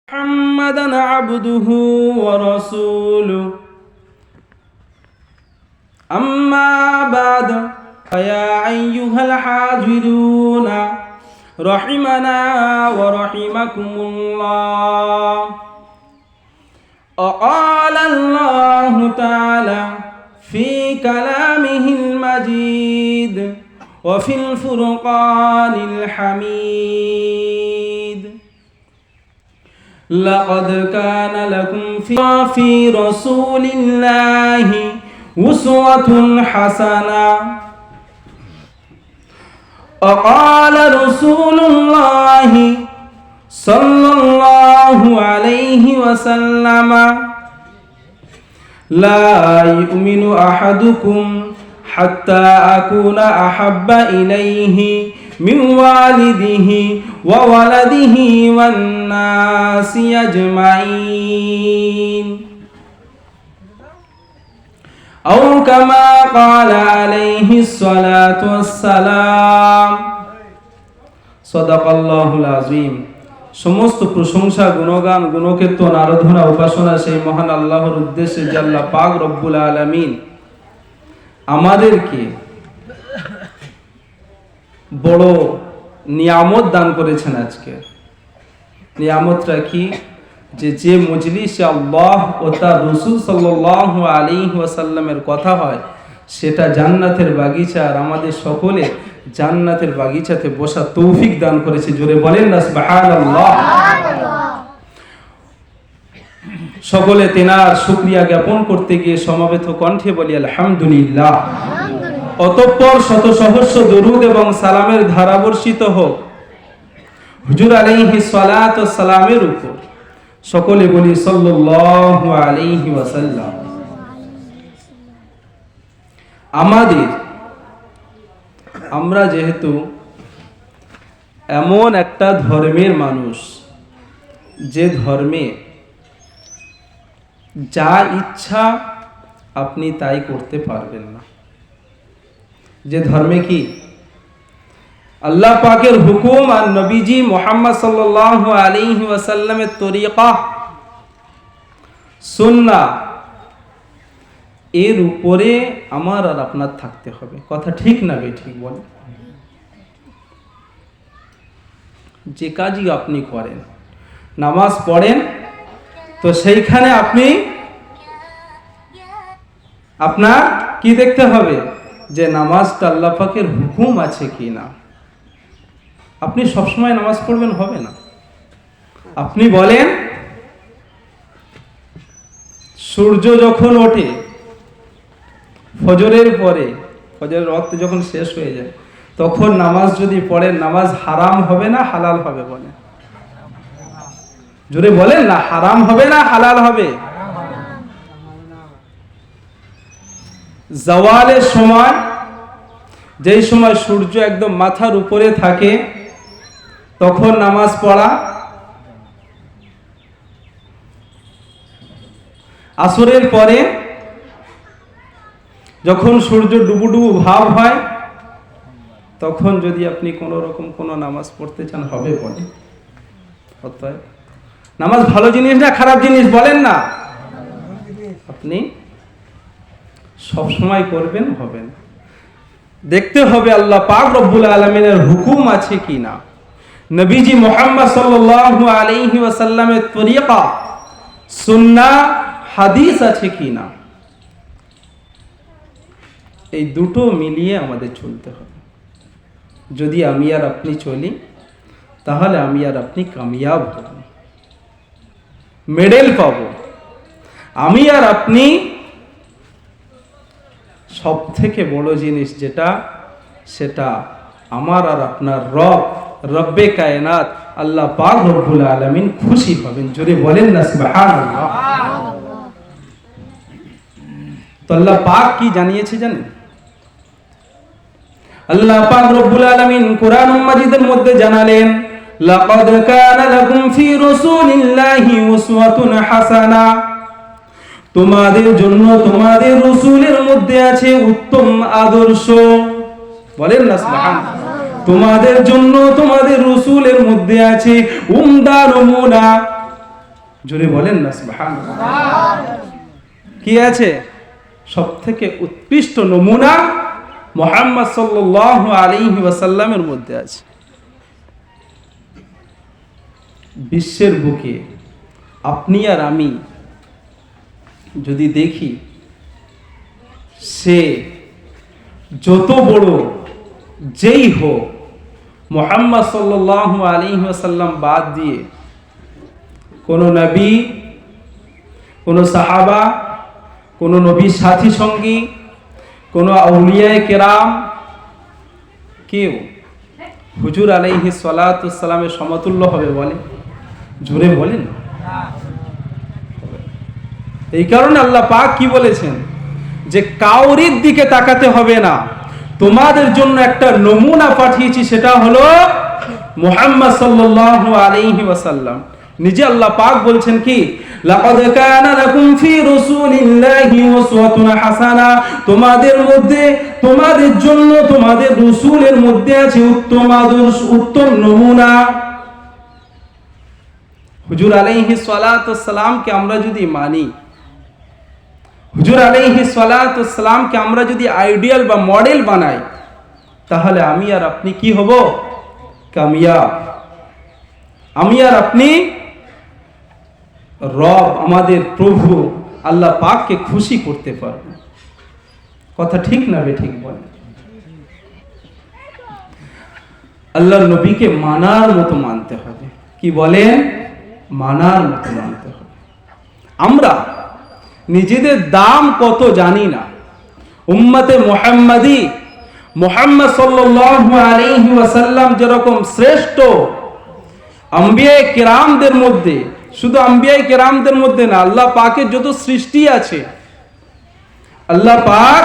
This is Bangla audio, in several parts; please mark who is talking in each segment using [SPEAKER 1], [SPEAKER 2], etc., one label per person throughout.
[SPEAKER 1] محمدا عبده ورسوله أما بعد فيا أيها الحاضرون رحمنا ورحمكم الله. وقال الله تعالى في كلامه المجيد وفي الفرقان الحميد: لقد كان لكم في رسول الله أسوة حسنة. وقال رسول الله صلى الله عليه وسلم: لا يؤمن أحدكم حتى أكون أحب إليه من والده وولده والناس أجمعين، أو كما قال عليه الصلاة والسلام. صدق الله العظيم. সমস্ত প্রশংসা, গুণগান, গুণকীর্তন, আরাধনা, উপাসনা সেই মহান আল্লাহর উদ্দেশ্যে যে আল্লাহ পাক রব্বুল আলামিন আমাদেরকে বড় নিয়ামত দান করেছেন। আজকে নিয়ামতটা কি? যে মজলিসে আল্লাহ ও তার রাসূল সাল্লাল্লাহু আলাইহি ওয়াসাল্লামের কথা হয় সেটা জান্নাতের বাগিচা, আর আমাদের সকলে জান্নাতের বাগিচাতে বসার তৌফিক দান করেছে। জোরে বলেন না সুবহানাল্লাহ। সকলে তেনার শুকরিয়া জ্ঞাপন করতে গিয়ে সমবেত কণ্ঠে বলি আলহামদুলিল্লাহ। অতঃপর শত সহস্র দরুদ এবং সালামের ধারা বর্ষিত হোক হুজুর আলাইহিস সালাতু ওয়াস সালামের উপর। সকলে বলি সাল্লাল্লাহু আলাইহি ওয়াসাল্লাম। আমরা যেহেতু এমন একটা ধর্মের মানুষ যে ধর্মে যা ইচ্ছা আপনি তাই করতে পারবেন না, যে ধর্মে কি আল্লাহ পাকের হুকুম আর নবীজি মুহাম্মদ সাল্লাল্লাহু আলাইহি ওয়াসাল্লামের তরিকা সুন্নাহ এর উপরে আমার আর আপনার থাকতে হবে। কথা ঠিক না ঠিক বলে? যে কাজই আপনি করেন, নামাজ পড়েন, তো সেইখানে আপনি আপনার কি দেখতে হবে? যে নামাজটা আল্লাহ পাকের হুকুম আছে কি না। আপনি সবসময় নামাজ পড়বেন হবে না। আপনি বলেন সূর্য যখন ওঠে ফজরের পরে, ফজরের ওয়াক্ত যখন শেষ হয়ে যায়, তখন নামাজ যদি পড়েন, নামাজ হারাম হবে না হালাল হবে? বলেন, জোরে বলেন না। হারাম হবে না হালাল হবে? জাওয়ালের সময়, যেই সময় সূর্য একদম মাথার উপরে থাকে, তখন নামাজ পড়া। আসরের পরে যখন সূর্য ডুবুডুবু ভাব হয়, তখন যদি আপনি কোনো রকম কোনো নামাজ পড়তে চান হবে? বলে অতএব নামাজ ভালো জিনিস না খারাপ জিনিস? বলেন না। আপনি সব সময় করবেন হবে না। দেখতে হবে আল্লাহ পাক রব্বুল আলামিনের হুকুম আছে কি না, নবীজি মুহাম্মদ সাল্লাল্লাহু আলাইহি ওয়াসাল্লামের তরিকা সুন্নাহ হাদিস আছে কি না। এই দুটো মিলিয়ে আমাদের চলতে হবে। যদি আমি আর আপনি চলি, তাহলে আমি আর আপনি কামিয়াব হব, মেডেল পাব। আমি আর আপনি সব থেকে বড় জিনিস যেটা, সেটা আমার আর আপনার রব্বে কায়নাত আল্লাহ পাক রব্বুল আলামিন খুশি হবেন। জোরে বলেন না সুবহানাল্লাহ। তো আল্লাহ পাক কি জানিয়েছে জানেন? আল্লাহ পাক রব্বুল আলামিন কোরআন মাজিদের মধ্যে জানালেন, লাকাদ কানা লাকুম ফি রাসূলিল্লাহি উসওয়াতুন হাসানাহ। তোমাদের জন্য তোমাদের রাসূলের মধ্যে আছে উত্তম আদর্শ। বলেন না সুবহানাল্লাহ। তোমাদের জন্য তোমাদের রাসূলের মধ্যে আছে উমদা নমুনা। জোরে বলেন না সুবহানাল্লাহ। কি আছে? সব থেকে উৎকৃষ্ট নমুনা মুহাম্মদ সাল্লাল্লাহু আলাইহি ওয়াসাল্লামের মধ্যে আছে। বিশ্বের বুকে আপনি আর আমি যদি দেখি, সে যত বড় যেই হোক, মুহাম্মদ সাল্লাল্লাহু আলাইহি ওয়াসাল্লাম বাদ দিয়ে কোনো নবী, কোনো সাহাবা, কোনো নবীর সাথী সঙ্গী, কোনো আউলিয়ায়ে কেরাম, কেউ হুজুর আলাইহিস সালাতু ওয়াস সালামের সমতুল্য হবে বলে? জোরে বলেন। এই কারণে আল্লাহ পাক কি বলেছেন, যে কাউরির দিকে তাকাতে হবে না, তোমাদের জন্য একটা নমুনা পাঠিয়েছি, সেটা হলো মুহাম্মদ সাল্লাল্লাহু আলাইহি ওয়াসাল্লাম। নিজে আল্লাহ পাক বলছেন কি, লাকাদ কানা লাকুম ফি রাসূলিল্লাহি উসওয়াতুন হাসানাহ, তোমাদের মধ্যে, তোমাদের জন্য, তোমাদের রাসূলের মধ্যে আছে উত্তম আদর্শ, উত্তম নমুনা। হুজুর আলাইহিস সালাতু ওয়াস সালামকে আমরা যদি মানি, হুজুর আলাইহিস সালাতু ওয়াস সালামকে আমরা যদি আইডিয়াল বা মডেল বানাই, তাহলে আমি আর আপনি কি হব? কামিয়াব। আমি আর আপনি রব, আমাদের প্রভু আল্লাহ পাককে খুশি করতে পারব। কথা ঠিক না বেঠিক বলেন? আল্লাহর নবীকে মানার মতো মানতে হবে। কি বলেন? মানার মতো মানতে হবে। আমরা নিজেদের দাম কত জানি না। উম্মতে মুহাম্মাদি, মুহাম্মদ সাল্লাল্লাহু আলাইহি ওয়াসাল্লাম যেরকম শ্রেষ্ঠ আম্বিয়ায়ে কেরামদের মধ্যে, শুধু আম্বিয়ায়ে কেরামদের মধ্যে না, আল্লাহ পাকের যত সৃষ্টি আছে, আল্লাহ পাক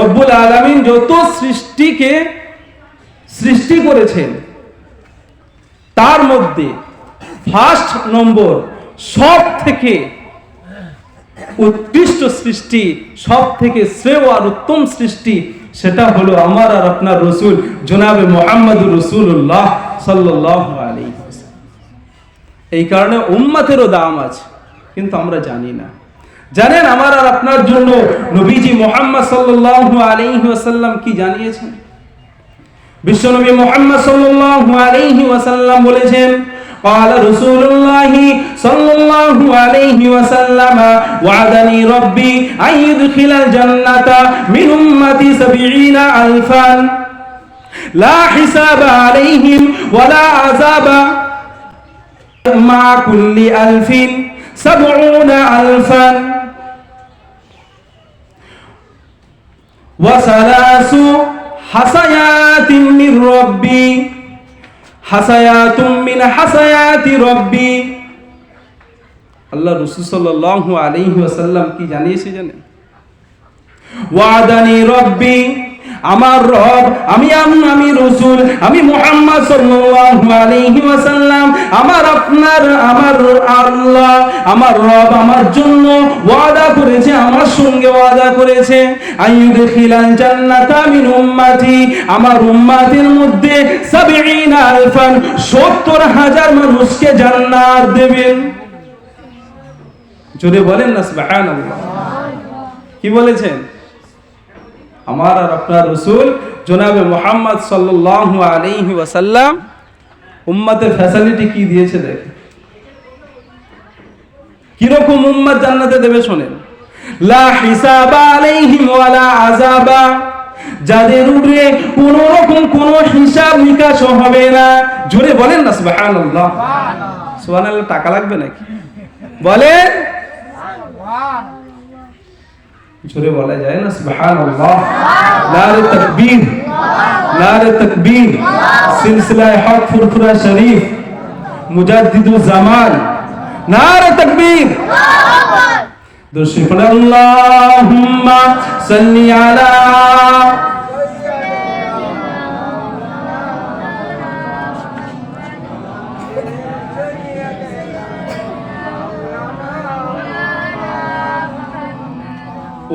[SPEAKER 1] রব্বুল আলামিন যত সৃষ্টিকে সৃষ্টি করেছেন, তার মধ্যে ফার্স্ট নম্বর, সব থেকে উৎকৃষ্ট সৃষ্টি, সব থেকে শ্রেয় আর উত্তম সৃষ্টি, সেটা হলো আমার আর আপনার রসুল জনাবে মুহাম্মদুর রাসূলুল্লাহ সাল্লাল্লাহু আলাইহি ওয়াসাল্লাম। এই কারণে উম্মতেরও দাম আছে, কিন্তু আমরা জানি না। জানেন আমার আর আপনার জন্য নবীজি মুহাম্মদ সাল্লাল্লাহু আলাইহি ওয়াসাল্লাম কি জানিয়েছেন? বিশ্বনবী মুহাম্মদ সাল্লাল্লাহু আলাইহি ওয়াসাল্লাম বলেছেন, قال رسول الله صلى الله عليه وسلم وعدني ربي أن يدخل الجنة من أمتي 70,000 لا حساب عليهم ولا عذاب مع كل 1000 70,000 وثلاث حسيات من ربي হাসায়াতুম মিন হাসায়াতি রব্বি। আল্লাহ রাসূল সাল্লাল্লাহু আলাইহি ওয়াসাল্লাম কি জানিয়েছে জানেন? ওয়াদানি রব্বি, আমার রব, আমি রাসূল, আমি মুহাম্মদ সাল্লাল্লাহু আলাইহি ওয়াসাল্লাম, আমার আপনার, আমার আল্লাহ, আমার রব আমার জন্য ওয়াদা করেছে, আমার সঙ্গে ওয়াদা করেছে, আইয়ুদখিলাল জান্নাতা মিন উম্মতি, আমার উম্মতের মধ্যে 70,000 70,000 মানুষকে জান্নাত দেবেন। জোরে বলেন না সুবহানাল্লাহ। কি বলেছেন? আমার আর আপনার রাসূল জনাবে মুহাম্মদ সাল্লাল্লাহু আলাইহি ওয়াসাল্লাম উম্মতের ফ্যাসিলিটি কি দিয়েছে দেখেন। কি রকম উম্মত জান্নাতে দেবে শুনেন। লা হিসাবা আলাইহিম ওয়ালা আযাবা, যাদের উপরে কোনো রকম কোনো হিসাব নিকাশ হবে না। জোরে বলেন না সুবহানাল্লাহ। সুবহানাল্লাহ টাকা লাগবে নাকি? বলেন, জোরে বলা যায় না সুবহানাল্লাহ। নারে তাকবীর, নারে তাকবীর। সিলসিলায়ে হক ফুরফুরা শরীফ মুজাদ্দিদুল জামান, নারে তাকবীর। দুশিফন আল্লাহুম্মা সাল্লি আলা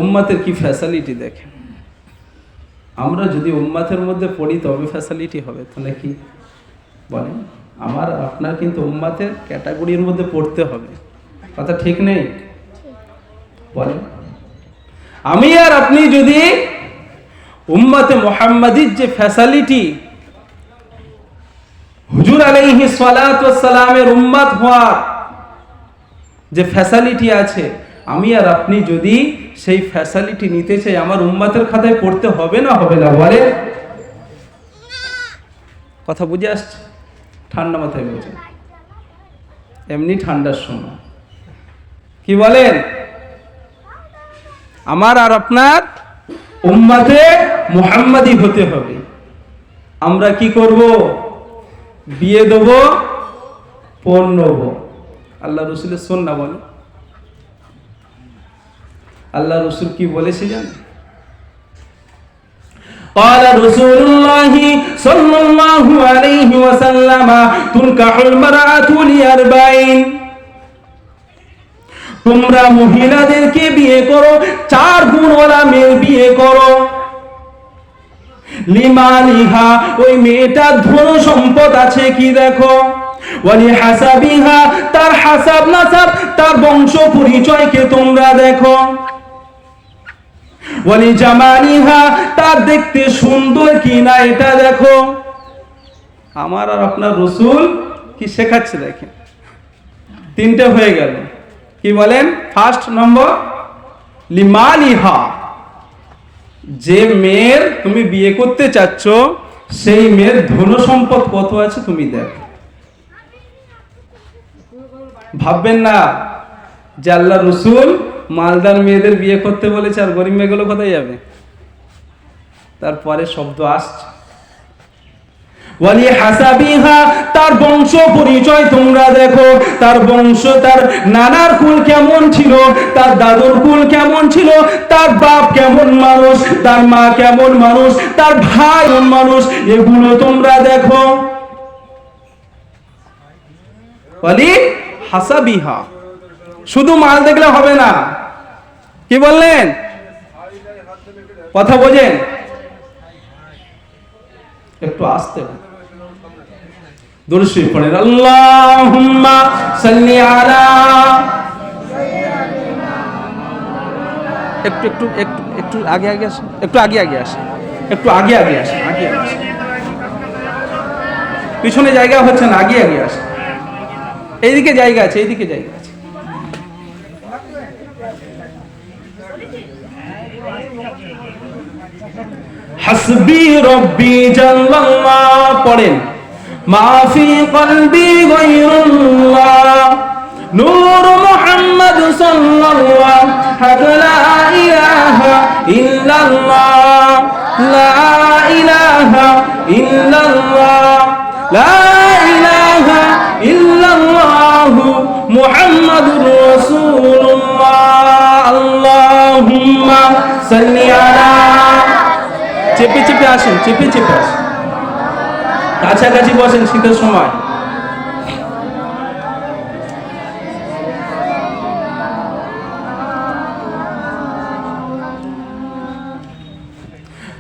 [SPEAKER 1] উম্মতের কি ফ্যাসিলিটি দেখেন। আমরা যদি উম্মতের মধ্যে পড়ি তবে ফ্যাসিলিটি হবে তো নাকি বলেন? আমার আপনার কিন্তু উম্মতের ক্যাটাগরির মধ্যে পড়তে হবে। কথা ঠিক নেই? বলেন। আমি আর আপনি যদি উম্মতে মুহাম্মাদির যে ফ্যাসিলিটি, হুজুর আলাইহিস সালাতু ওয়াস সালামের উম্মত হওয়ার যে ফ্যাসিলিটি আছে, আমি আর আপনি যদি সেই ফ্যাসিলিটি নিতে চাই, আমার উম্মতের খাতায় পড়তে হবে না হবে না? বলে। কথা বুঝে আসছে? ঠান্ডা মাথায় বলছেন, এমনি ঠান্ডার সময় কি বলেন? আমার আর আপনার উম্মতে মুহাম্মাদি হতে হবে। আমরা কি করব? বিয়ে দেব, পণ নেব। আল্লাহ রসুলের সুন্নাহ বলে। আল্লাহ রসুল কি বলেছে জানেন? قال رسول الله صلى الله عليه وسلم تنكح المرأة لأربعين। তোমরা মহিলাদেরকে বিয়ে করো, 4 গুণওয়ালা মেয়ে বিয়ে করো। লিমালিহা, ওই মেয়েটার ধন সম্পদ আছে কি দেখো। ওয়ালি হাসাবিহা, তার হাসাব নাসাব, তার বংশ পরিচয়কে তোমরা দেখো। ওয়ালি জামালিহা, তার দেখতে সুন্দর কিনা এটা দেখো। আমার আর আপনার রাসূল কি শেখাচ্ছে দেখেন। 3টে হয়ে গেল। কি বলেন? ফার্স্ট নম্বর লিমালিহা, যে মেয়ের তুমি বিয়ে করতে চাচ্ছ সেই মেয়ের ধন সম্পদ কত আছে তুমি দেখো। ভাববেন না যে আল্লাহ রসুল মালদার মেয়েদের বিয়ে করতে বলেছে আর গরিব মেয়েগুলো কোথায় যাবে। তারপরে শব্দ আসছে ওয়ালি হাসাবিহা, তার বংশ পরিচয় তোমরা দেখো। তার বংশ, তার নানার কুল কেমন ছিল, তার দাদুর কুল কেমন ছিল, তার বাপ কেমন মানুষ, তার মা কেমন মানুষ, তার ভাই কেমন মানুষ, এগুলো তোমরা দেখো। ওয়ালি হাসাবিহা, শুধু মাল দেখলে হবে না। কি বললেন? কথা বোঝেন? একটু আসতে দুরূদ শরীফ পড়েন। আল্লাহুম্মা সাল্লি আলা, একটু একটু একটু একটু আগে আগে আসেন, একটু আগে আগে আসেন, একটু আগে আগে আসেন, আগে আগে আসেন। পিছনে জায়গা হচ্ছে না, আগে আগে আসেন। এইদিকে জায়গা আছে, এইদিকে জায়গা আছে। হাসবি রব্বি জাল্লাল্লাহ পড়েন। মাফি কলবি গায়রুল্লাহ, নূর মুহাম্মদ সাল্লাল্লাহু লা ইলাহা ইল্লাল্লাহ, লা ইলাহা ইল্লাল্লাহ, লা ইলাহা ইল্লাল্লাহ মুহাম্মাদুর রাসূলুল্লাহ। আল্লাহুম্মা সাল্লি আলা, চেপে চেপে আসেন, চেপে চেপে আসেন, কাছাকাছি বসেন শীতের সময়।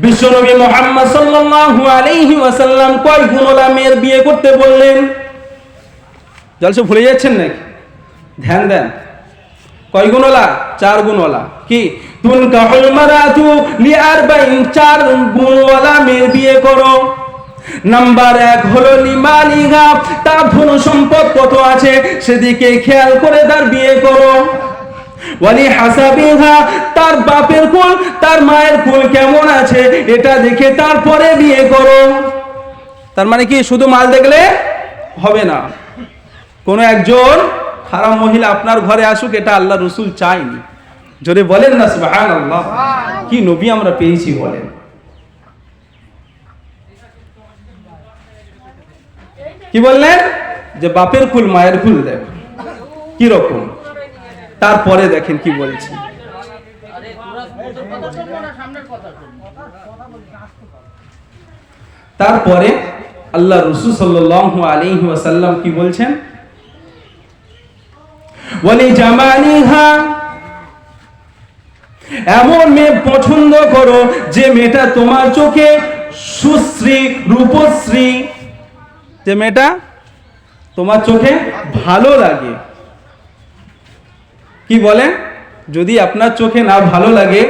[SPEAKER 1] বিশ্বনবী মুহাম্মদ সাল্লাল্লাহু আলাইহি ওয়াসাল্লাম কয় গুণওয়ালা মেয়ের বিয়ে করতে বললেন? জলসা ভুলে যাচ্ছেন নাকি? ধ্যান দেন। কয় গুণওয়ালা? 4 গুণওয়ালা। কি? তুনকাহুল মারাতু লিআরবাইন, 4 গুণওয়ালা মেয়ের বিয়ে করো। নাম্বার 1 হলো লিমালিহা, তার ধন সম্পদ কত আছে সেদিকে খেয়াল করে তার বিয়ে করো। ওয়ালি হাসাবিহা, তার বাপের কুল, তার মায়ের কুল কেমন আছে এটা দেখে তারপরে বিয়ে করো। তার মানে কি শুধু মাল দেখলে হবে না। কোন একজন খারাপ মহিলা আপনার ঘরে আসুক, এটা আল্লাহ রসুল চায়নি। জোরে বলেন না সুবহানাল্লাহ। কি নবী আমরা পেয়েছি বলেন। কি বললেন? যে বাপের কুল মায়ের কুল দেখ কি রকম। তারপরে দেখেন কি বলছে। তারপরে আল্লাহ রাসূল সাল্লাল্লাহু আলাইহি ওয়াসাল্লাম কি বলছেন? ওয়ালি জামালিহা, এমন মেয়ে পছন্দ করো যে মেয়েটা তোমার চোখে সুশ্রী রূপশ্রী, যে মেয়েটা তোমার চোখে ভালো লাগে। কি বলেন? যদি আপনার চোখে না ভালো লাগে,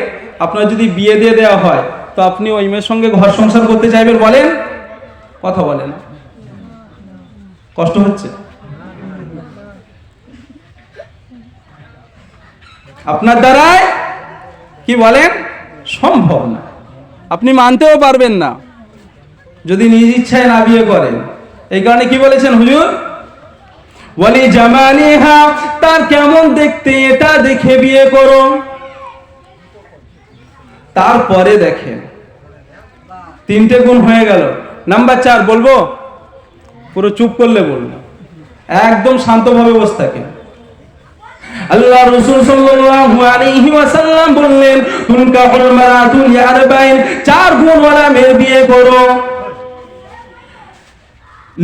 [SPEAKER 1] আপনার যদি বিয়ে দিয়ে দেওয়া হয়, তো আপনি ওই মেয়ের সঙ্গে ঘর সংসার করতে চাইবেন? বলেন, কথা বলেন। কষ্ট হচ্ছে? আপনার দ্বারায় কি বলেন সম্ভব না, আপনি মানতেও পারবেন না যদি নিজ ইচ্ছায় না বিয়ে করেন। এই কারণে কি বলেছেন হুজুর? ওয়ালি জামালিহা, তার কেমন দেখতে এটা দেখে বিয়ে করো। তারপরে দেখেন, তিনটে গুণ হয়ে গেল। নাম্বার 4 বলবো? পুরো চুপ করলে বলবো, একদম শান্তভাবে বসে থাকেন। আল্লাহ রাসূল সাল্লাল্লাহু আলাইহি ওয়াসাল্লাম বললেন, তুনকাহুল মারাতু লিআরবাইন, 4 গুণওয়ালা মেয়ে বিয়ে করো।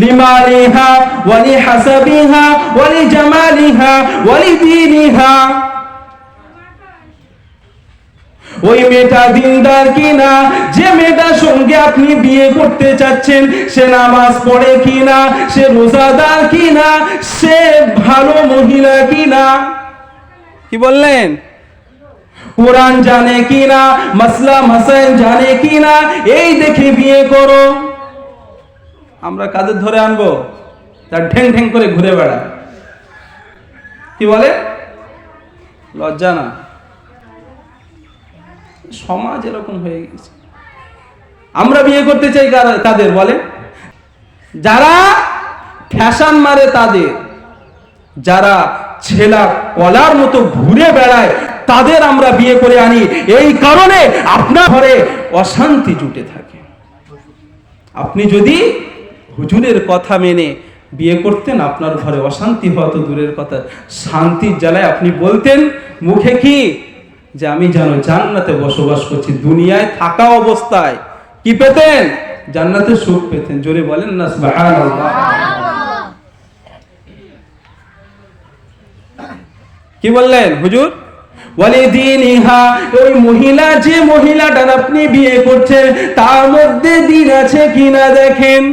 [SPEAKER 1] লিমালিহা ওয়া লিহাসাবিহা ওয়া লিজামালিহা ওয়া লিদীনিহা, ওই মেয়েটা দিনদার কিনা, যে মেয়েটার সঙ্গে আপনি বিয়ে করতে চাচ্ছেন সে নামাজ পড়ে কিনা, সে রোজাদার কিনা, সে ভালো মহিলা কিনা। কি বললেন? কোরআন জানে কিনা, মাসলা মাসাইল জানে কিনা, এই দেখে বিয়ে করো। আমরা কাদের ধরে আনবো? তার ঢেং ঢেং করে ঘুরে বেড়ায়। কি বলে? লজ্জা না? সমাজ এরকম হয়ে গেছে। আমরা বিয়ে করতে চাই কাদের? বলে যারা ফ্যাশন মারে তাদের, যারা ছেলা কলার মতো ঘুরে বেড়ায় তাদের আমরা বিয়ে করে আনি। এই কারণে আপনার ঘরে অশান্তি জুটে থাকে। আপনি যদি হুজুরের কথা মেনে বিয়ে করতেন, আপনার ঘরে অশান্তি হওয়া তো দূরের কথা, শান্তির জ্বালায় আপনি বলতেন মুখে কি, যে আমি যেন জান্নাতে বসবাস করছি। দুনিয়ায় থাকা অবস্থায় কি পেতেন? জান্নাতে সুখ পেতেন। জোরে বলেন না সুবহানাল্লাহ। কি বললেন হুজুর? ওয়ালিদিনিহা, ওই মহিলা, যে মহিলাটা আপনি বিয়ে করছেন তার মধ্যে দিন আছে কিনা দেখেন,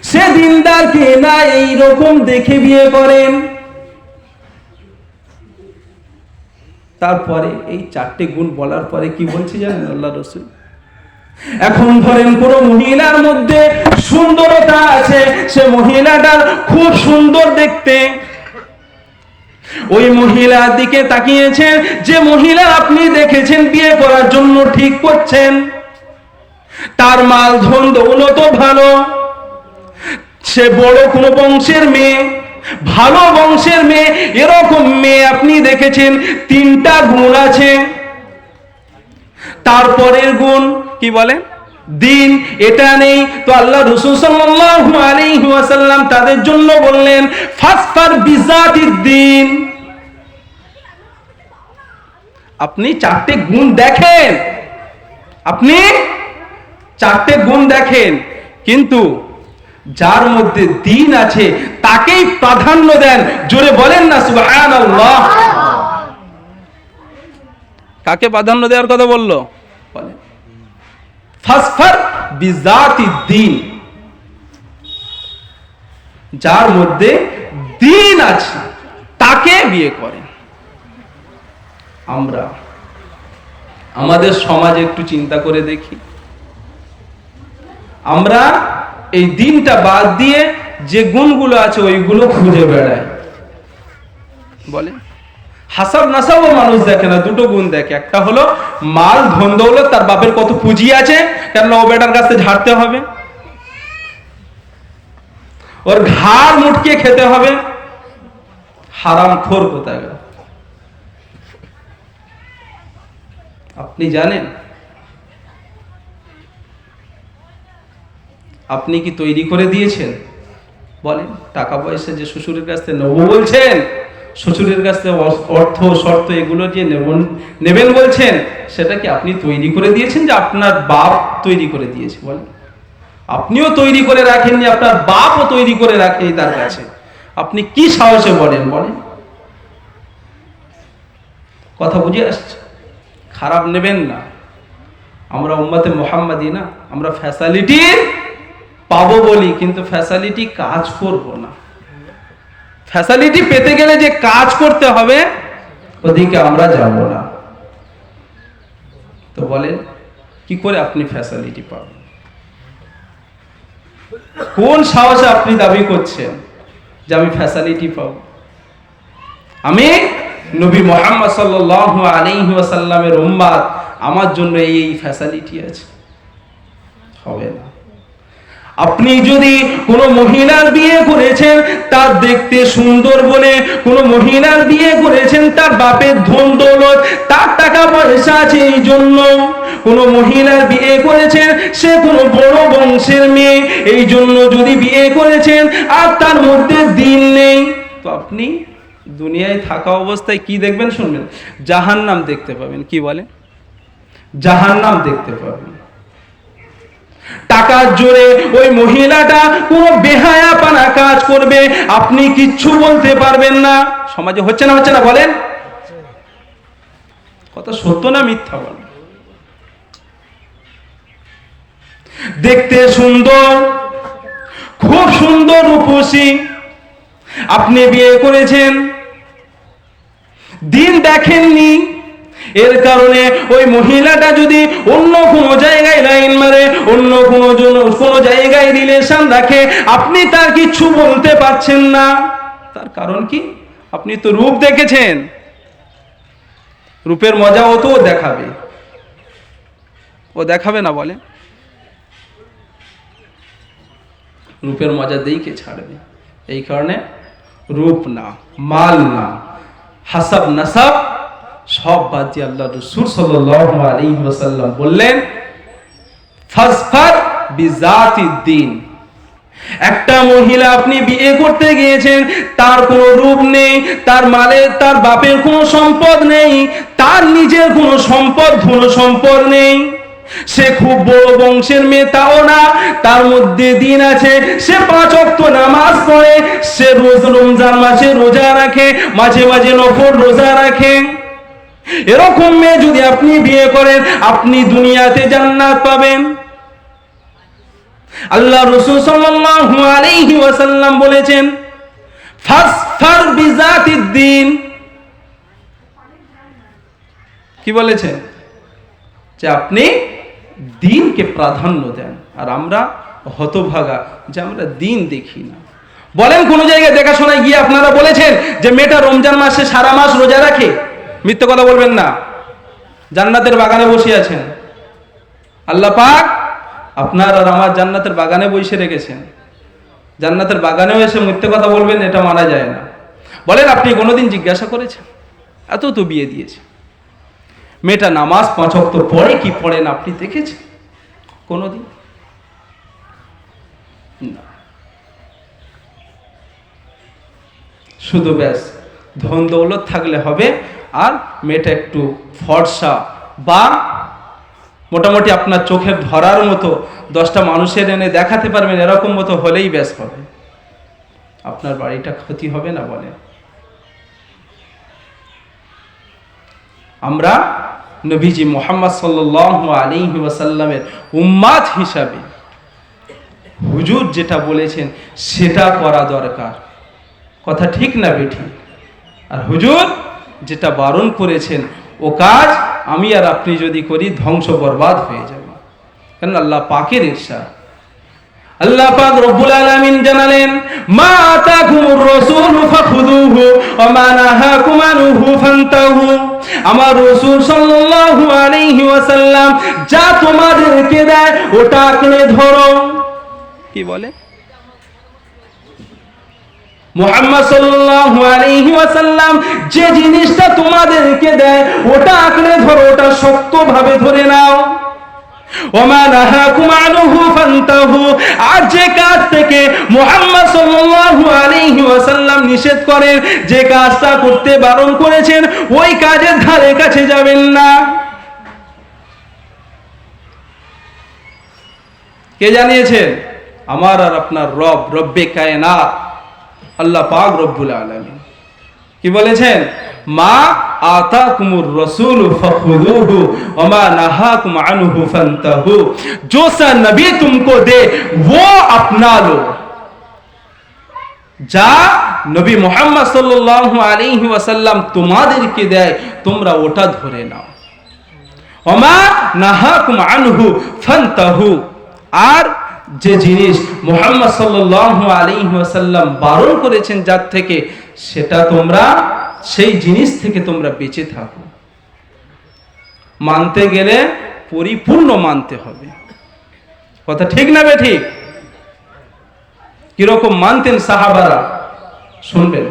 [SPEAKER 1] সে দিনদার কিনা, এইরকম দেখে বিয়ে করেন। তারপরে এই 4টে গুণ বলার পরে কি বলছে জানেন আল্লাহ রাসূল? এখন ধরেন কোন মহিলার মধ্যে সুন্দরতা আছে, সে মহিলাটা খুব সুন্দর দেখতে, ওই মহিলার দিকে তাকিয়েছেন, যে মহিলা আপনি দেখেছেন বিয়ে করার জন্য ঠিক করছেন, তার মাল ধন দৌলত ভালো, সে বড় কোন বংশের মেয়ে, ভালো বংশের মেয়ে, এরকম মেয়ে আপনি দেখেছেন, 3টা গুণ আছে। তারপরের গুণ কি বলে? দিন, এটা নেই। তো আল্লাহ রাসূল সাল্লাল্লাহু আলাইহি ওয়াসাল্লাম তাদের জন্য বললেন ফাসফার বিজাতিদ দ্বীন। আপনি 4টে গুণ দেখেন, আপনি 4টে গুণ দেখেন, কিন্তু যার মধ্যে দিন আছে তাকেই প্রাধান্য দেন। জোরে বলেন না সুবহানাল্লাহ। কাকে প্রাধান্য দেওয়ার কথা বললো? বলেন ফাসফার বিজাতিদ দ্বীন, যার মধ্যে দিন আছে তাকে বিয়ে করেন। আমরা আমাদের সমাজে একটু চিন্তা করে দেখি, আমরা এই দিনটা বাদ দিয়ে যে গুণগুলো আছে ওইগুলো খুঁজে বেড়াই। বলে হাসাব নাসাবও মানুষ দেখে না, 2টো গুণ দেখে। একটা হলো মাল ধন দৌলত, তার বাপের কত পুঁজি আছে, কেন ও বেটার কাছে ঝাড়তে হবে, ওর ঘাড় মুটকে খেতে হবে, হারামখোর কোথায়। আপনি জানেন আপনি কি তৈরি করে দিয়েছেন? বলেন টাকা পয়সা যে শ্বশুরের কাছ থেকে নেবো বলছেন, শ্বশুরের কাছ থেকে অর্থ শর্ত এগুলো যে নেবেন বলছেন, সেটা কি আপনি তৈরি করে দিয়েছেন, যে আপনার বাপ তৈরি করে দিয়েছে? বলেন আপনিও তৈরি করে রাখেননি, আপনার বাপও তৈরি করে রাখেনি তার কাছে। আপনি কি সাহসে বলেন? বলেন, কথা বুঝে আসছে? খারাপ নেবেন না। আমরা উম্মতে মুহাম্মাদি না, আমরা ফ্যাসিলিটি পাবো বলি, কিন্তু ফ্যাসিলিটি কাজ করব না। ফ্যাসিলিটি পেতে গেলে যে কাজ করতে হবে ওদিকে আমরা যাব না। তো বলেন কি করে আপনি ফ্যাসিলিটি পাবেন? কোন সাহসে আপনি দাবি করছেন যে আমি ফ্যাসিলিটি পাবো? আমি নবী মুহাম্মদ সাল্লাল্লাহু আলাইহি ওয়াসাল্লামের উম্মত, আমার জন্য এই ফ্যাসিলিটি আছে, হবে না। আপনি যদি কোনো মহিলার বিয়ে করেছেন তার দেখতে সুন্দর বলে, কোনো মহিলার বিয়ে করেছেন তার বাপের ধন দৌলত, তার টাকা পয়সা আছে এই জন্য, কোনো মহিলার বিয়ে করেছেন সে কোনো বড় বংশের মেয়ে এই জন্য যদি বিয়ে করেছেন, আর তার মধ্যে দিন নেই, তো আপনি দুনিয়ায় থাকা অবস্থায় কি দেখবেন শুনবেন? জাহান্নাম দেখতে পাবেন। কি বলে? জাহান্নাম দেখতে পাবেন। টাকার জোরে ওই মহিলাটা কোনো বেহায়াপনা কাজ করবে, আপনি কিচ্ছু বলতে পারবেন না। সমাজে হচ্ছে না? হচ্ছে না? বলেন কথা সত্য না মিথ্যা? বলেন। দেখতে সুন্দর, খুব সুন্দর রূপসী, আপনি বিয়ে করেছেন, দিন দেখেননি, এর কারণে ওই মহিলাটা যদি অন্য কোনো জায়গায় লাইন মারে, অন্য কোনো জায়গায় রিলেশন রাখে, আপনি তার কিছু বলতে পারছেন না। তার কারণ কি? আপনি তো রূপ দেখেছেন, রূপের মজা ও তো দেখাবে, ও দেখাবে না? বলে রূপের মজা দিয়েই ছাড়বে। এই কারণে রূপ না, মাল না, হাসাব নাসাব সব বাদ দিয়ে আল্লাহ রাসূল সাল্লাল্লাহু আলাইহি ওয়াসাল্লাম বললেন ফাসফার বিজাতিদ্দিন। একটা মহিলা আপনি বিয়ে করতে গিয়েছেন, তার কোনো রূপ নেই, তার মালের, তার বাপের কোনো সম্পদ নেই, তার নিজের কোনো সম্পদ, ধন সম্পদ নেই, সে খুব বড় বংশের মেয়ে তাও না, তার মধ্যে দিন আছে, সে 5 ওয়াক্ত নামাজ পড়ে, সে রোজ রমজান মাসে রোজা রাখে, মাঝে মাঝে নফল রোজা রাখে, এরকম মেয়ে যদি আপনি বিয়ে করেন, আপনি দুনিয়াতে জান্নাত পাবেন। আল্লাহ রাসূল সাল্লাল্লাহু আলাইহি ওয়াসাল্লাম বলেছেন ফাসফার বিজাতিদ্দিন। কি বলেছেন? যে আপনি দিনকে প্রাধান্য দেন। আর আমরা হতভাগা যে আমরা দিন দেখি না। বলেন কোন জায়গায় দেখাশোনায় গিয়ে আপনারা বলেছেন যে মেয়েটা রমজান মাসে সারা মাস রোজা রাখে? মিথ্যে কথা বলবেন না। জান্নাতের বাগানে বসে আছেন, আল্লাহ পাক আপনার আর আমার জান্নাতের বাগানে বসে রেখেছেন। জান্নাতের বাগানেও এসে মিথ্যে কথা বলবেন, এটা মানা যায় না। বলেন আপনি কোনোদিন জিজ্ঞাসা করেছেন? এত তো বিয়ে দিয়েছে, মেয়েটা নামাজ 5 ওয়াক্ত পড়ে কি পড়ে না আপনি দেখেছেন কোনোদিন? না। শুধু ব্যাস ধন দৌলত থাকলে হবে, আর মেয়েটা একটু ফর্সা বা মোটামুটি আপনার চোখের ধরার মতো 10টা মানুষের এনে দেখাতে পারবেন, এরকম মতো হলেই ব্যাস হবে। আপনার বাড়িটা ক্ষতি হবে না? বলে আমরা নবীজি মুহাম্মদ সাল্লাল্লাহু আলাইহি ওয়াসাল্লামের উম্মাত হিসাবে হুজুর যেটা বলেছেন সেটা করা দরকার। কথা ঠিক না বেঠিক? আর হুজুর যেটা বারণ করেছেন ও কাজ আমি আর আপনি যদি করি ধ্বংস বরবাদ হয়ে যাবে। কারণ আল্লাহ পাকের ইরশাদ, আল্লাহ পাক রব্বুল আলামিন জানালেন মা আতাকুমুর রাসূলু ফাখুযুহু ওয়া মা নাহাকুম আনহু ফান্তাহু। আমার রাসূল সাল্লাল্লাহু আলাইহি ওয়াসাল্লাম যা তোমাদেরকে দেয় ওটা আঁকড়ে ধরো। কি বলে? মুহাম্মদ সাল্লাল্লাহু আলাইহি ওয়াসাল্লাম যে জিনিসটা তোমাদেরকে দেয় ওটা আঁকড়ে ধরো, ওটা শক্তভাবে ধরে নাও। ওমা নাহাকুম আনহু ফান্তাহু। আর যে কাজ থেকে মুহাম্মদ সাল্লাল্লাহু আলাইহি ওয়াসাল্লাম নিষেধ করেন, যে কাজটা করতে বারণ করেছেন, ওই কাজের ধারে কাছে যাবেন না। কে জানিয়েছেন? আমার আর আপনার রব, রব্বে কায়নাত আল্লাহ পাক রব্বুল আলামিন। কি বলেছেন? মা आताकुमुर रसूल फखुदूहु वमा नहाकुम अन्हु फंतहु। जो सा नबी तुमको दे वो अपना लो, যা নবী মুহাম্মদ সাল্লাল্লাহু আলাইহি ওয়াসাল্লাম তোমাদেরকে দেয়, তোমরা ওটা ধরে নাও। ওমা নাহাকুম আনহু ফান্তাহু, আর যে জিনিস মুহাম্মদ সাল্লাল্লাহু আলাইহি ওয়াসাল্লাম বারণ করেছেন যার থেকে, সেটা তোমরা, সেই জিনিস থেকে তোমরা বেঁচে থাকো। মানতে গেলে পরিপূর্ণ মানতে হবে। কথা ঠিক না বে ঠিক? কিরকম মানতেন সাহাবারা শুনবেন।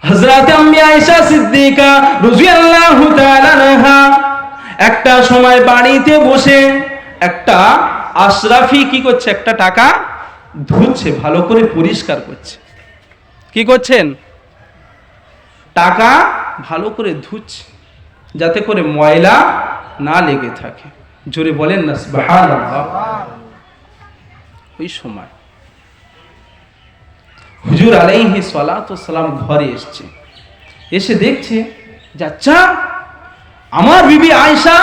[SPEAKER 1] হযরত আম্মি আয়েশা সিদ্দিকা রাদিয়াল্লাহু তাআলা আনহা একটা সময় বাড়িতে বসে একটা আশরাফি কি করছে, একটা টাকা ধুচ্ছে, ভালো করে পরিষ্কার করছে। কি করছেন? টাকা ভালো করে ধুচ্ছে, যাতে করে ময়লা না লেগে থাকে। জোরে বলেন না সুবহানাল্লাহ। ওই সময় হুজুর আলাইহিস সালাতু ওয়াস সালাম ঘরে এসেছে, এসে দেখছে যে আচ্ছা আমার বিবি আয়েশা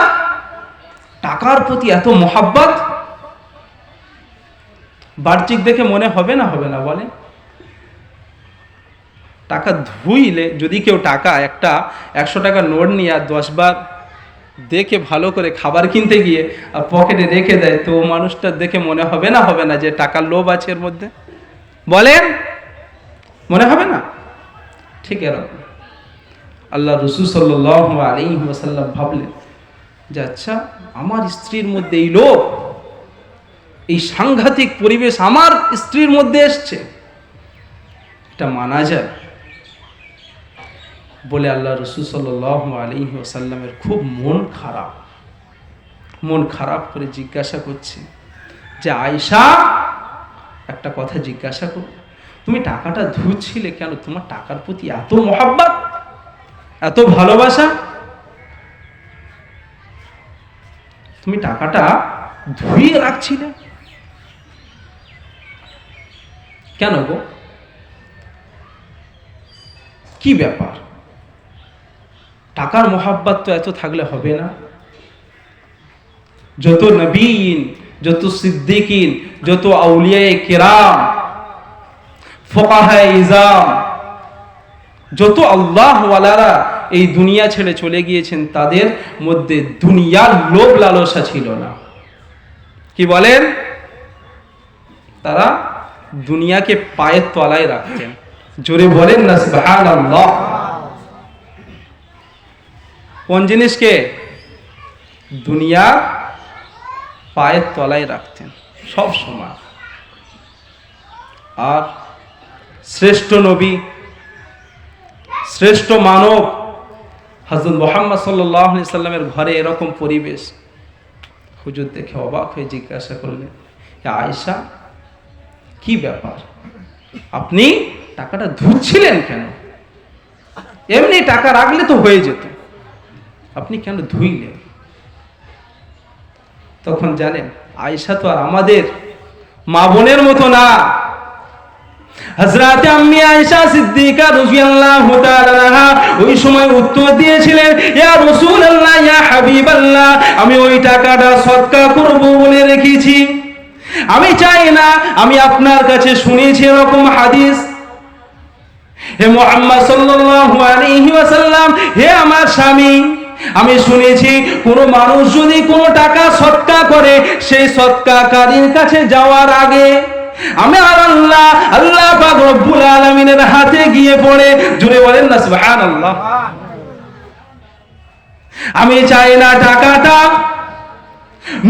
[SPEAKER 1] টাকার প্রতি এত মোহাব্বত, বাহ্যিক দেখে মনে হবে না বলেন? টাকা ধুইলে যদি কেউ টাকা একটা 100 টাকার নোট নিয়ে আর 10 বার দেখে ভালো করে খাবার কিনতে গিয়ে আর পকেটে রেখে দেয়, তো মানুষটা দেখে মনে হবে না যে টাকার লোভ আছে এর মধ্যে? বলেন, মনে হবে না? ঠিক এরকম আল্লাহ রাসূল সাল্লাল্লাহু আলাইহি ওয়াসাল্লাম ভাবলেন যে আচ্ছা আমার স্ত্রীর মধ্যে এই লোভ, এই সাংঘাতিক পরিবেশ আমার স্ত্রীর মধ্যে এসছে, এটা মানা যায়? বলে আল্লাহ রাসূল সাল্লাল্লাহু আলাইহি ওয়াসাল্লামের খুব মন খারাপ করে জিজ্ঞাসা করছে যে আয়েশা, একটা কথা জিজ্ঞাসা করো, তুমি টাকাটা ধুচ্ছিলে কেন? তোমার টাকার প্রতি এত মহাব্বত, এত ভালোবাসা, তুমি টাকাটা ধুইয়ে রাখছিলে কেন গো? কি ব্যাপার? টাকার মোহাব্বত তো এত থাকলে হবে না। যত নবীন, যত সিদ্দিকিন, যত আউলিয়ায়ে কেরাম, ফুকাহায়ে ইজাম, যত আল্লাহ ওয়ালারা এই দুনিয়া ছেড়ে চলে গিয়েছেন, তাদের মধ্যে দুনিয়ার লোভ লালসা ছিল না। কি বলেন? তারা দুনিয়াকে পায়ের তলায় রাখতেন। জোরে বলেন না সুবহানাল্লাহ। কোন জিনিসকে? দুনিয়া পায়ের তলায় রাখতেন সব সময়। আর শ্রেষ্ঠ নবী, শ্রেষ্ঠ মানব হযরত মুহাম্মদ সাল্লাল্লাহু আলাইহি সাল্লামের ঘরে এরকম পরিবেশ। হুজুর দেখে অবাক হয়ে জিজ্ঞাসা করলেন, আয়েশা কি ব্যাপার, আপনি টাকাটা ধুচ্ছিলেন কেন? এমনি টাকা রাখলে তো হয়ে যেত, আপনি কেন ধুইলেন? তখন জানেন আয়েশা তো আর আমাদের মা বোনের মতো না। হযরত আম্মি আয়েশা সিদ্দিকা রাদিয়াল্লাহু তাআলা আনহা ওই সময় উত্তর দিয়েছিলেন, ইয়া রাসূলুল্লাহ, ইয়া হাবিবাল্লাহ, আমি ওই টাকাটা সদকা করব বলে রেখেছি। আমি চাই না, আমি আপনার কাছে শুনেছি এরকম হাদিস, হে মুহাম্মদ সাল্লাল্লাহু আলাইহি ওয়াসাল্লাম, হে আমার স্বামী, আমি শুনেছি কোন মানুষ যদি কোনো টাকা সদকা করে, সেই সদকাকারীর কাছে যাওয়ার আগে আমি আর আল্লাহ পাক রব্বুল আলামিনের হাতে গিয়ে পড়ে। জোরে বলেন না সুবহানাল্লাহ। আমি চাই না টাকাটা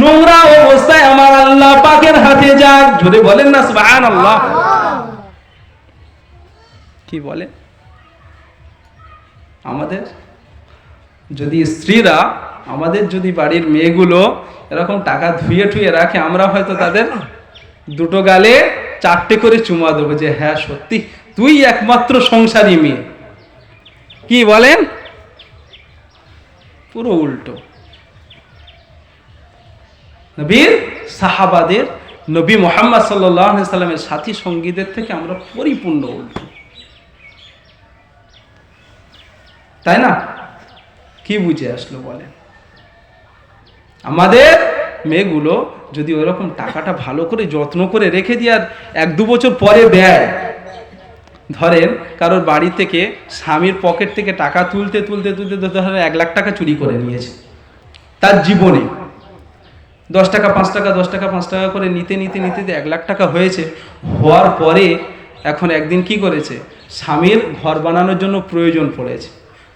[SPEAKER 1] নোংরা অবস্থায় আমার আল্লাহ পাকের হাতে যাক। জোরে বলেন না সুবহানাল্লাহ। কি বলে? আমাদের যদি স্ত্রীরা, আমাদের যদি বাড়ির মেয়েগুলো এরকম টাকা ধুয়ে ঠুয়ে রাখে, আমরা হয়তো তাদের দুটো গালে 4টে করে চুমা দেবো যে হ্যাঁ সত্যি তুই একমাত্র সংসারী মেয়ে। কি বলেন? পুরো উল্টো। নবীর সাহাবাদের, নবী মুহাম্মদ সাল্লাল্লাহু আলাইহি সাল্লামের সাথী সঙ্গীদের থেকে আমরা পরিপূর্ণ উল্টো, তাই না? কি বুঝে আসলো বলেন? আমাদের মেয়েগুলো যদি ওইরকম টাকাটা ভালো করে যত্ন করে রেখে দিয়ে আর 1-2 বছর পরে দেয়, ধরেন কারোর বাড়ি থেকে স্বামীর পকেট থেকে টাকা তুলতে তুলতে তুলতে ধরেন 1 লাখ টাকা চুরি করে নিয়েছে তার জীবনে। 10 টাকা 5 টাকা 10 টাকা 5 টাকা করে নিতে নিতে নিতে 1 লাখ টাকা হয়েছে। হওয়ার পরে এখন একদিন কি করেছে, স্বামীর ঘর বানানোর জন্য প্রয়োজন পড়েছে,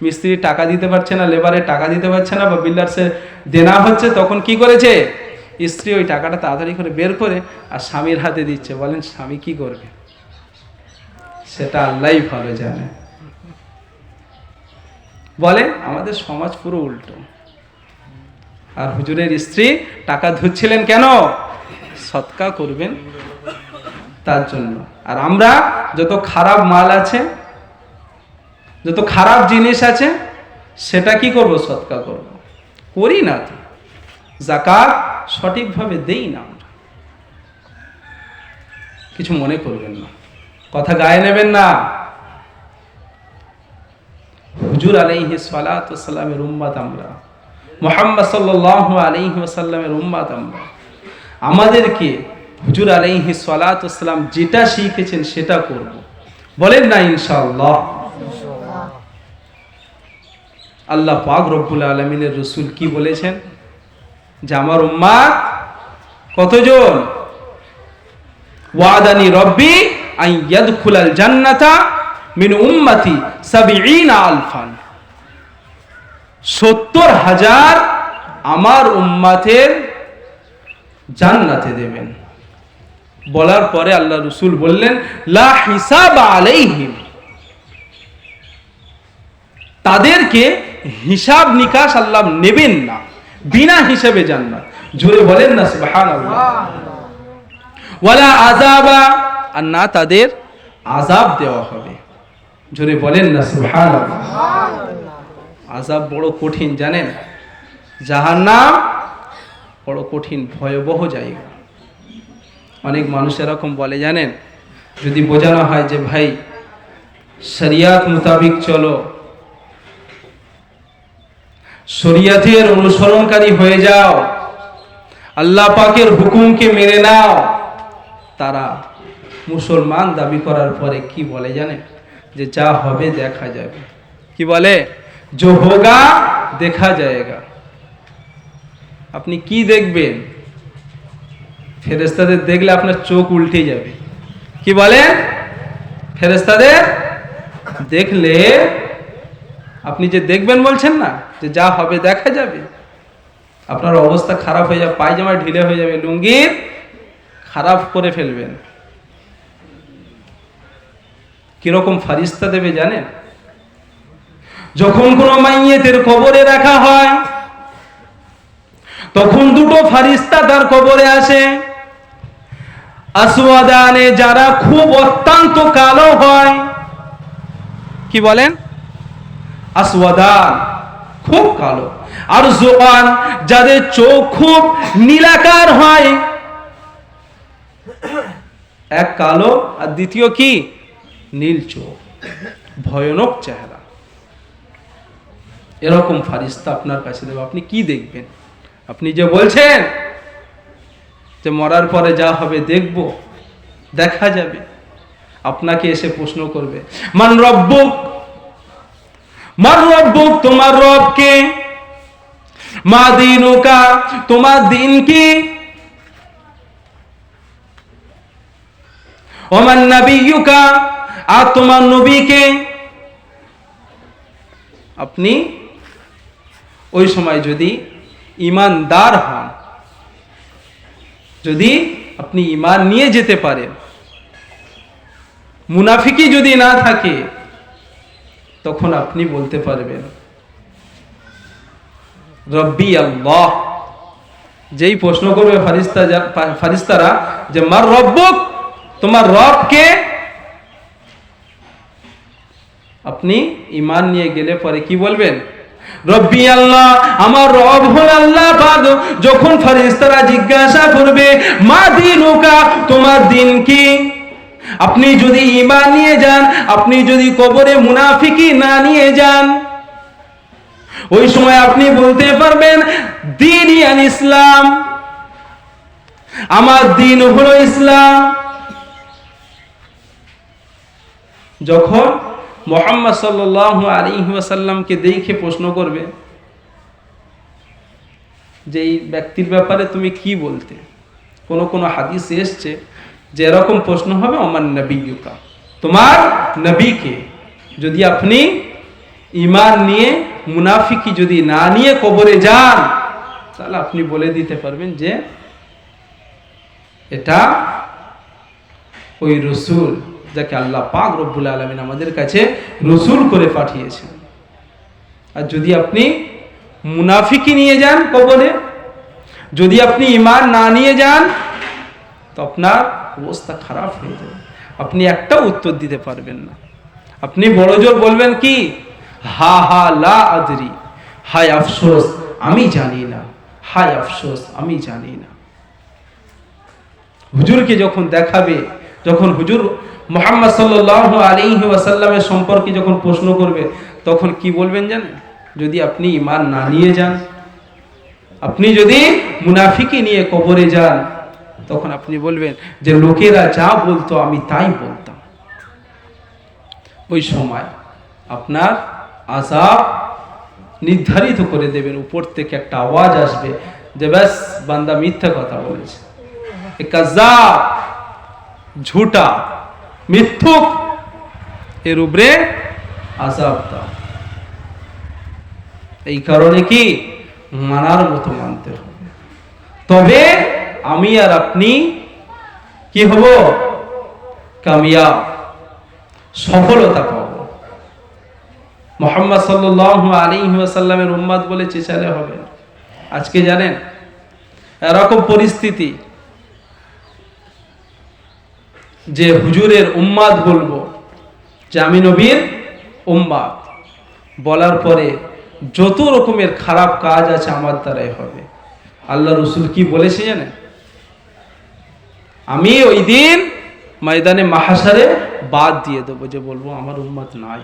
[SPEAKER 1] মিস্ত্রি টাকা দিতে পারছে না, লেবারের টাকা দিতে পারছে না, বা বিল্ডার্সের দেনা হচ্ছে, তখন কি করেছে, স্ত্রী ওই টাকাটা তাড়াতাড়ি করে বের করে আর স্বামীর হাতে দিচ্ছে। বলেন স্বামী কি করবে? সেটা আল্লাহই ভালো জানে। বলেন আমাদের সমাজ পুরো উল্টো। আর হুজুরের স্ত্রী টাকা ধুচ্ছিলেন কেন? সৎকা করবেন তার জন্য। আর আমরা যত খারাপ মাল আছে, যত খারাপ জিনিস আছে, সেটা কি করব, সৎকা করব, করি না তো। যাকাত সঠিকভাবে দেই না আমরা। কিছু মনে করবেন না, কথা গায়ে নেবেন না। হুজুর আলাইহিস সালাতু ওয়াস সালামের উম্মত আমরা, মুহাম্মদ সাল্লাল্লাহু আলাইহি ওয়াসাল্লামের উম্মত আমরা। আমাদেরকে হুজুর আলাইহিস সালাতু ওয়াস সালাম যেটা শিখিয়েছেন সেটা করব। বলেন না ইনশাআল্লাহ। আল্লাহ পাক রব্বুল আলামিনের রাসূল কি বলেছেন যে আমার উম্মত কতজন? ওয়াদানি রব্বি আন ইয়াদখুলাল জান্নাতা মিন উম্মতি ৭০ আলফান। ৭০,০০০ আমার উম্মতের জান্নাতে দেবেন। বলার পরে আল্লাহ রাসূল বললেন লা হিসাব আলাইহিম, তাদেরকে হিসাব নিকাশ আল্লাহ নেবেন না, বিনা হিসাবে জান্নাত। জোরে বলেন না সুবহানাল্লাহ। ওয়ালা আযাবা, আর না তাদের আযাব দেওয়া হবে। জোরে বলেন না সুবহানাল্লাহ। আযাব বড় কঠিন জানেন, জাহান্নাম বড় কঠিন ভয়াবহ জায়গা। অনেক মানুষ এরকম বলে জানেন, যদি বোঝানো হয় যে ভাই শরিয়াত মোতাবিক চলো, শরিয়াতের অনুসরণকারী হয়ে যাও, আল্লাহ পাকের হুকুমকে মেনে নাও, তারা মুসলমান দাবি করার পরে কি বলে জানেন, যে যা হবে দেখা যাবে। কি বলে? जो होगा देखा जाएगा। আপনি কি দেখবেন? ফেরেশতাদের দেখলে আপনার চোখ উল্টে যাবে। কি বলেন? ফেরেশতাদের দেখলে আপনি যে দেখবেন বলছেন না, যে যা হবে দেখা যাবে, আপনার অবস্থা খারাপ হয়ে যাবে, পায়জামা ঢিলে হয়ে যাবে, লুঙ্গি খারাপ করে ফেলবেন। কিরকম ফারিস্তা দেবে জানেন? যখন কোনো মাইয়েতের কবরে রাখা হয়, তখন দুটো ফারিস্তা তার কবরে আসে। আসওয়াদানে, যারা খুব অত্যন্ত কালো হয়। কি বলেন? আসওয়াদান, খুব কালো। আর জোয়ান, যাদের চোখ খুব নীলাকার হয়। এক কালো আর দ্বিতীয় কি নীল চোখ, ভয়ানক চেহারা। এরকম ফারিস্তা আপনার কাছে দেবে, আপনি কি দেখবেন? আপনি যে বলছেন যে মরার পরে যা হবে দেখব, দেখা যাবে, আপনাকে এসে প্রশ্ন করবে মান রব্বুক, মান রব্বুক, তোমার রব কে? মা দীনুকা, তোমার দিন কি? ওমান নবিয়ুকা, আর তোমার নবী কে? আপনি ওই সময় যদি ঈমানদার হন, যদি আপনি ঈমান নিয়ে যেতে পারেন, মুনাফিকি যদি না থাকে, তখন আপনি বলতে পারবেন রব্বি আল্লাহ। যেই প্রশ্ন করবে ফারিস্তারা যে মার রব্বুক, তোমার রব কে? আপনি ঈমান নিয়ে গেলে পরে কি বলবেন? রব্বি আল্লাহ, আমার রব হল আল্লাহ পাক। যখন ফেরেশতারা জিজ্ঞাসা করবে মা দীনুকা, তোমার দিন কি? আপনি যদি ঈমান নিয়ে যান, আপনি যদি কবরে মুনাফিকি না নিয়ে যান, ওই সময় আপনি বলতে পারবেন দীনি আল ইসলাম, আমার দিন হলো ইসলাম। যখন মুহাম্মদ সাল্লাল্লাহু আলাইহি ওয়াসাল্লামকে দেখে প্রশ্ন করবে যে এই ব্যক্তির ব্যাপারে তুমি কি বলতে, কোন কোন হাদিসে এসছে যে এরকম প্রশ্ন হবে, আমার নবীকা, তোমার নবীকে। যদি আপনি ঈমান নিয়ে মুনাফিকি যদি না নিয়ে কবরে যান, তাহলে আপনি বলে দিতে পারবেন যে এটা ওই রসুল যাকে আল্লাহ পাক রব্বুল আলামিন আমাদের কাছে রসুল করে পাঠিয়েছেন। আর যদি আপনি মুনাফিকি নিয়ে যান কবরে, যদি আপনি ঈমান না নিয়ে যান, তো আপনার অবস্থা খারাপ হয়ে যাবে। আপনি একটাও উত্তর দিতে পারবেন না। আপনি বড় জোর বলবেন কি, হা হা লা আদরি, হায় আফসোস আমি জানি না, হায় আফসোস আমি জানি না। হুজুরকে যখন দেখাবে, যখন হুজুর মুহাম্মদ সাল্লাল্লাহু আলাইহি ওয়াসাল্লামের সম্পর্কে যখন প্রশ্ন করবে, তখন কি বলবেন জানেন? যদি আপনি ঈমান না নিয়ে যান, আপনি যদি মুনাফিকি নিয়ে কবরে যান, তখন আপনি বলবেন যে লোকেরা যা বলতো আমি তাই বলতাম। ওই সময় আপনার আযাব নির্ধারিত করে দেবেন। উপর থেকে একটা আওয়াজ আসবে যে ব্যাস বান্দা মিথ্যা কথা বলেছে, কাযযাব, ঝুটা, মিথ্যুক, এর উপরে আযাব দাও। এই কারণে কি মানার মতো মানতে হবে, তবে আমি আর আপনি কি হব? কামিয়াব, সফলতা পাব। মুহাম্মদ সাল্লাল্লাহু আলাইহি ওয়াসাল্লামের উম্মত বলে চেঁচালে হবে না। আজকে জানেন এরকম পরিস্থিতি যে হুজুরের উম্মত বলবো যে আমি নবীর উম্মত, বলার পরে যত রকমের খারাপ কাজ আছে আমার দ্বারাই হবে। আল্লাহ রসুল কি বলেছে জানেন? আমি ওই দিন ময়দানে মাহশারে বাদ দিয়ে দেবো, যে বলবো আমার উম্মত নাই।